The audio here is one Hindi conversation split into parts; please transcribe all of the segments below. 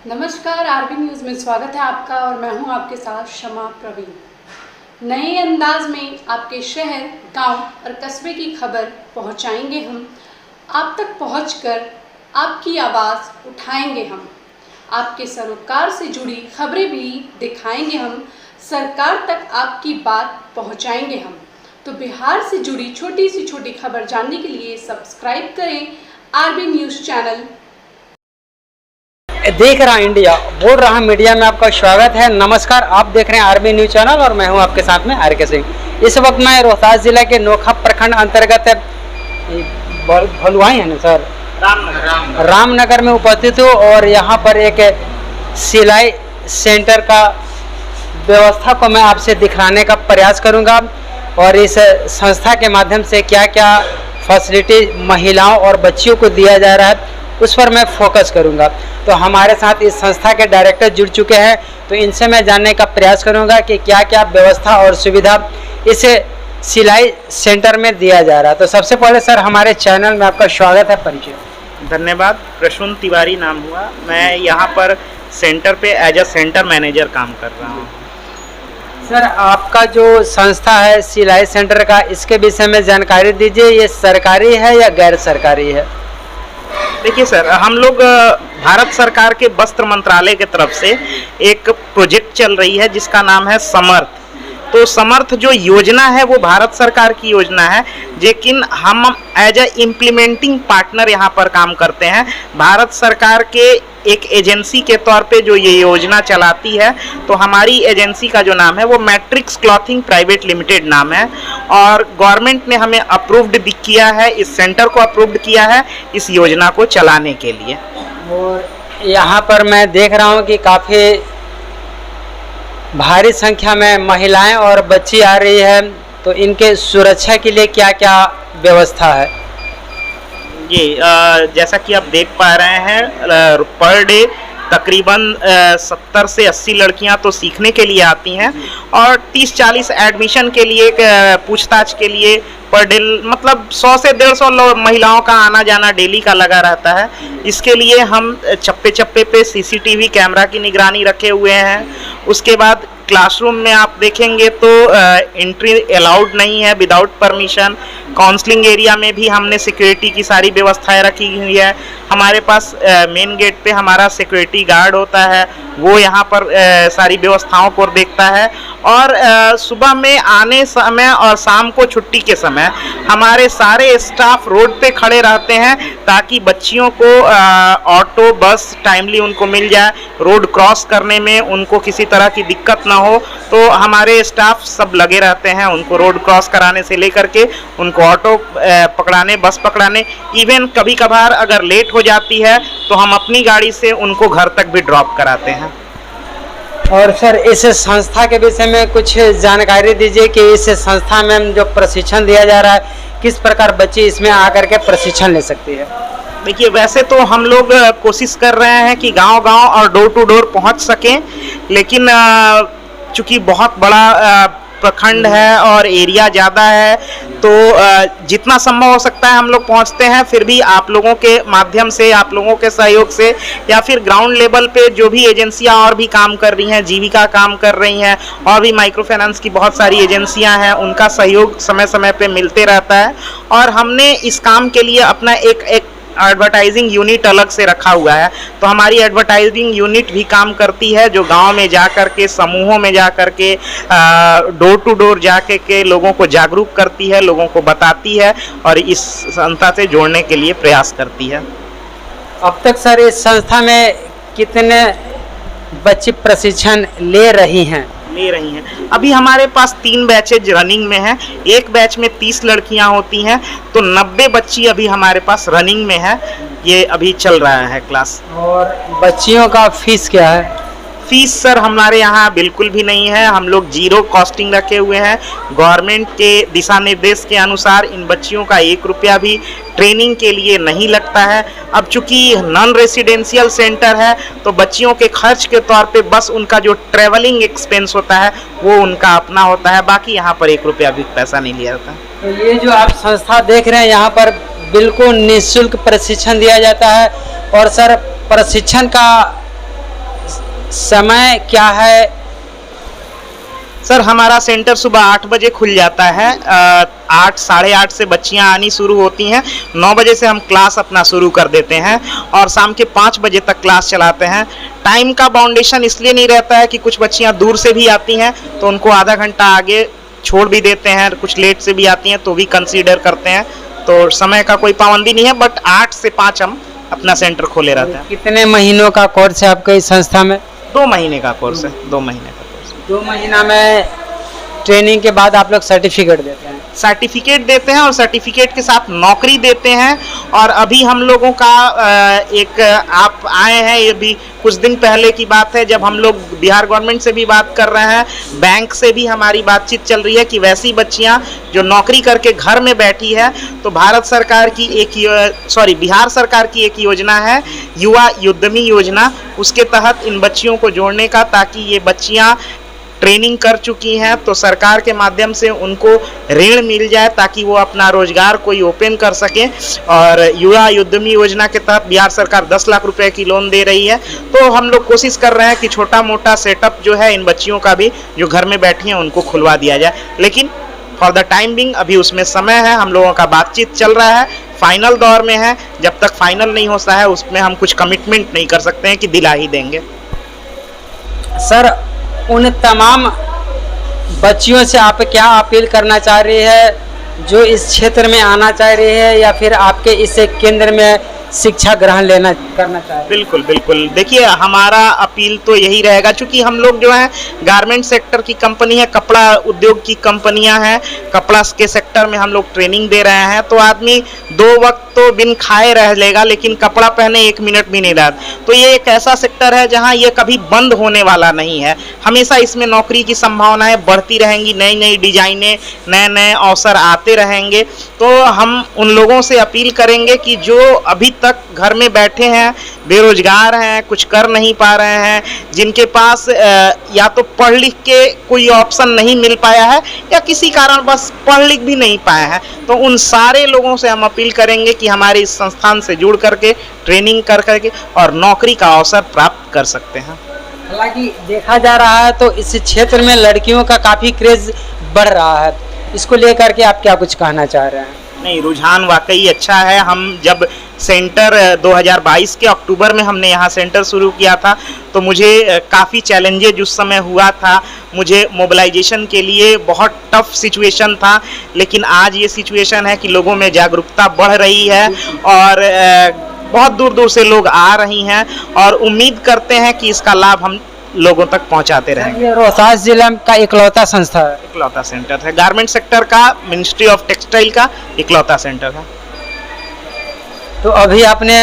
नमस्कार, आरबी न्यूज़ में स्वागत है आपका और मैं हूं आपके साथ शमा प्रवीण। नए अंदाज में आपके शहर, गांव और कस्बे की खबर पहुंचाएंगे हम। आप तक पहुंचकर आपकी आवाज़ उठाएंगे हम। आपके सरोकार से जुड़ी खबरें भी दिखाएंगे हम। सरकार तक आपकी बात पहुंचाएंगे हम। तो बिहार से जुड़ी छोटी से छोटी खबर जानने के लिए सब्सक्राइब करें आरबी न्यूज़ चैनल। देख रहा इंडिया, बोल रहा मीडिया में आपका स्वागत है। नमस्कार, आप देख रहे हैं आरबी न्यूज चैनल और मैं हूं आपके साथ में आर के सिंह। इस वक्त मैं रोहतास जिला के नोखा प्रखंड अंतर्गत भलुआई है ना सर, रामनगर में उपस्थित हूँ और यहाँ पर एक सिलाई सेंटर का व्यवस्था को मैं आपसे दिखाने का प्रयास करूँगा और इस संस्था के माध्यम से क्या क्या फैसिलिटी महिलाओं और बच्चियों को दिया जा रहा है उस पर मैं फोकस करूंगा। तो हमारे साथ इस संस्था के डायरेक्टर जुड़ चुके हैं, तो इनसे मैं जानने का प्रयास करूंगा कि क्या क्या व्यवस्था और सुविधा इस सिलाई सेंटर में दिया जा रहा है। तो सबसे पहले सर, हमारे चैनल में आपका स्वागत है, परिचय। धन्यवाद। प्रसून तिवारी नाम हुआ। मैं यहाँ पर सेंटर पे एज अ सेंटर मैनेजर काम कर रहा हूँ। सर, आपका जो संस्था है सिलाई सेंटर का, इसके विषय में जानकारी दीजिए। ये सरकारी है या गैर सरकारी है? देखिए सर, हम लोग भारत सरकार के वस्त्र मंत्रालय की तरफ से एक प्रोजेक्ट चल रही है जिसका नाम है समर्थ। तो समर्थ जो योजना है वो भारत सरकार की योजना है, लेकिन हम एज ए इम्प्लीमेंटिंग पार्टनर यहाँ पर काम करते हैं। भारत सरकार के एक एजेंसी के तौर पे जो ये योजना चलाती है, तो हमारी एजेंसी का जो नाम है वो मैट्रिक्स क्लॉथिंग प्राइवेट लिमिटेड नाम है और गवर्नमेंट ने हमें अप्रूव्ड भी किया है, इस सेंटर को अप्रूव्ड किया है इस योजना को चलाने के लिए। और यहाँ पर मैं देख रहा हूँ कि काफ़ी भारी संख्या में महिलाएं और बच्ची आ रही है, तो इनके सुरक्षा के लिए क्या क्या व्यवस्था है? जी, जैसा कि आप देख पा रहे हैं, पर डे तकरीबन 70 से 80 लड़कियां तो सीखने के लिए आती हैं और 30-40 एडमिशन के लिए, पूछताछ के लिए पर डे मतलब 100 से 150 महिलाओं का आना जाना डेली का लगा रहता है। इसके लिए हम चप्पे चप्पे पे सीसीटीवी कैमरा की निगरानी रखे हुए हैं। उसके बाद क्लासरूम में आप देखेंगे तो एंट्री अलाउड नहीं है विदाउट परमिशन। काउंसलिंग एरिया में भी हमने सिक्योरिटी की सारी व्यवस्थाएं रखी हुई है। हमारे पास मेन गेट पे हमारा सिक्योरिटी गार्ड होता है, वो यहाँ पर सारी व्यवस्थाओं को देखता है और सुबह में आने समय और शाम को छुट्टी के समय हमारे सारे स्टाफ रोड पे खड़े रहते हैं ताकि बच्चियों को ऑटो बस टाइमली उनको मिल जाए, रोड क्रॉस करने में उनको किसी तरह की दिक्कत ना हो। तो हमारे स्टाफ सब लगे रहते हैं उनको रोड क्रॉस कराने से लेकर के उनको ऑटो पकड़ाने, बस पकड़ाने, इवन कभी कभार अगर लेट हो जाती है तो हम अपनी गाड़ी से उनको घर तक भी ड्रॉप कराते हैं। और सर, इस संस्था के विषय में कुछ जानकारी दीजिए कि इस संस्था में जो प्रशिक्षण दिया जा रहा है, किस प्रकार बच्चे इसमें आकर के प्रशिक्षण ले सकती है? देखिए, वैसे तो हम लोग कोशिश कर रहे हैं कि गांव-गांव और डोर टू डोर पहुंच सकें, लेकिन चूंकि बहुत बड़ा प्रखंड है और एरिया ज़्यादा है, तो जितना संभव हो सकता है हम लोग पहुंचते हैं। फिर भी आप लोगों के माध्यम से, आप लोगों के सहयोग से या फिर ग्राउंड लेवल पे जो भी एजेंसियां और भी काम कर रही हैं, जीविका काम कर रही हैं और भी माइक्रो फाइनेंस की बहुत सारी एजेंसियां हैं, उनका सहयोग समय समय पे मिलते रहता है। और हमने इस काम के लिए अपना एक एडवर्टाइजिंग यूनिट अलग से रखा हुआ है। तो हमारी एडवर्टाइजिंग यूनिट भी काम करती है, जो गांव में जा कर के, समूहों में जा कर के, डोर टू डोर जा के लोगों को जागरूक करती है, लोगों को बताती है और इस संस्था से जोड़ने के लिए प्रयास करती है। अब तक सर इस संस्था में कितने बच्चे प्रशिक्षण ले रही हैं? अभी हमारे पास 3 बैचेज रनिंग में हैं। एक बैच में 30 लड़कियां होती हैं, तो 90 बच्ची अभी हमारे पास रनिंग में है। ये अभी चल रहा है क्लास। और बच्चियों का फीस क्या है? फीस सर हमारे यहाँ बिल्कुल भी नहीं है, हम लोग जीरो कॉस्टिंग रखे हुए हैं। गवर्नमेंट के दिशा निर्देश के अनुसार इन बच्चियों का 1 रुपया भी ट्रेनिंग के लिए नहीं लगता है। अब चूंकि नॉन रेसिडेंशियल सेंटर है तो बच्चियों के खर्च के तौर पे बस उनका जो ट्रेवलिंग एक्सपेंस होता है वो उनका अपना होता है, बाकी यहाँ पर 1 रुपया भी पैसा नहीं लिया जाता। तो ये जो आप संस्था देख रहे हैं, यहाँ पर बिल्कुल निःशुल्क प्रशिक्षण दिया जाता है। और सर, प्रशिक्षण का समय क्या है? सर हमारा सेंटर सुबह 8 बजे खुल जाता है। 8 साढ़े 8 से बच्चियां आनी शुरू होती हैं। 9 बजे से हम क्लास अपना शुरू कर देते हैं और शाम के 5 बजे तक क्लास चलाते हैं। टाइम का बाउंडेशन इसलिए नहीं रहता है कि कुछ बच्चियां दूर से भी आती हैं तो उनको आधा घंटा आगे छोड़ भी देते हैं, कुछ लेट से भी आती हैं तो भी कंसीडर करते हैं। तो समय का कोई पाबंदी नहीं है, बट 8 से 5 हम अपना सेंटर खोले रहते हैं। कितने महीनों का कोर्स है आपके इस संस्था में? 2 महीने का कोर्स है। 2 महीने का कोर्स। 2 महीना में ट्रेनिंग के बाद आप लोग सर्टिफिकेट देते हैं? सर्टिफिकेट देते हैं और सर्टिफिकेट के साथ नौकरी देते हैं। और अभी हम लोगों का एक आप आए हैं, ये भी कुछ दिन पहले की बात है जब हम लोग बिहार गवर्नमेंट से भी बात कर रहे हैं, बैंक से भी हमारी बातचीत चल रही है कि वैसी बच्चियां जो नौकरी करके घर में बैठी है तो बिहार सरकार की एक योजना है युवा उद्यमी योजना, उसके तहत इन बच्चियों को जोड़ने का, ताकि ये बच्चियां ट्रेनिंग कर चुकी हैं तो सरकार के माध्यम से उनको ऋण मिल जाए ताकि वो अपना रोजगार कोई ओपन कर सके। और युवा उद्यमी योजना के तहत बिहार सरकार 10 लाख रुपए की लोन दे रही है। तो हम लोग कोशिश कर रहे हैं कि छोटा मोटा सेटअप जो है इन बच्चियों का भी जो घर में बैठी हैं उनको खुलवा दिया जाए, लेकिन फॉर द टाइम बिंग अभी उसमें समय है। हम लोगों का बातचीत चल रहा है, फाइनल दौर में है। जब तक फाइनल नहीं होता है उसमें हम कुछ कमिटमेंट नहीं कर सकते हैं कि दिला ही देंगे। सर उन तमाम बच्चियों से आप क्या अपील करना चाह रही है जो इस क्षेत्र में आना चाह रही है या फिर आपके इस केंद्र में शिक्षा ग्रहण करना चाह रहे हैं? बिल्कुल बिल्कुल, देखिए हमारा अपील तो यही रहेगा, क्योंकि हम लोग जो है गारमेंट सेक्टर की कंपनी है, कपड़ा उद्योग की कंपनियां हैं, कपड़ा के सेक्टर में हम लोग ट्रेनिंग दे रहे हैं। तो आदमी 2 वक्त तो बिन खाए रह लेगा लेकिन कपड़ा पहने 1 मिनट भी नहीं रहा। तो ये एक ऐसा सेक्टर है जहां ये कभी बंद होने वाला नहीं है, हमेशा इसमें नौकरी की संभावनाएं बढ़ती रहेंगी, नई नई डिजाइनें, नए नए अवसर आते रहेंगे। तो हम उन लोगों से अपील करेंगे कि जो अभी तक घर में बैठे हैं, बेरोजगार हैं, कुछ कर नहीं पा रहे हैं, जिनके पास या तो पढ़ लिख के कोई ऑप्शन नहीं मिल पाया है या किसी कारण बस पढ़ लिख भी नहीं पाए हैं, तो उन सारे लोगों से हम अपील करेंगे कि हमारे इस संस्थान से जुड़ करके ट्रेनिंग कर करके और नौकरी का अवसर प्राप्त कर सकते हैं। हालांकि देखा जा रहा है तो इस क्षेत्र में लड़कियों का काफ़ी क्रेज बढ़ रहा है, इसको लेकर के आप क्या कुछ कहना चाह रहे हैं? नहीं, रुझान वाकई अच्छा है। हम जब सेंटर 2022 के अक्टूबर में हमने यहाँ सेंटर शुरू किया था तो मुझे काफ़ी चैलेंजेज उस समय हुआ था, मुझे मोबिलाइजेशन के लिए बहुत टफ सिचुएशन था, लेकिन आज ये सिचुएशन है कि लोगों में जागरूकता बढ़ रही है और बहुत दूर दूर से लोग आ रही हैं और उम्मीद करते हैं कि इसका लाभ हम लोगों तक पहुंचाते रहेंगे। ये रोहतास जिला का इकलौता संस्था है, इकलौता सेंटर है, गारमेंट सेक्टर का, मिनिस्ट्री ऑफ टेक्सटाइल का इकलौता सेंटर है। तो अभी आपने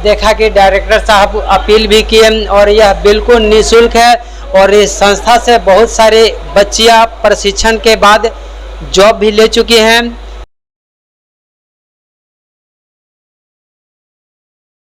देखा कि डायरेक्टर साहब अपील भी किए और यह बिल्कुल निःशुल्क है और इस संस्था से बहुत सारे बच्चियां प्रशिक्षण के बाद जॉब भी ले चुकी हैं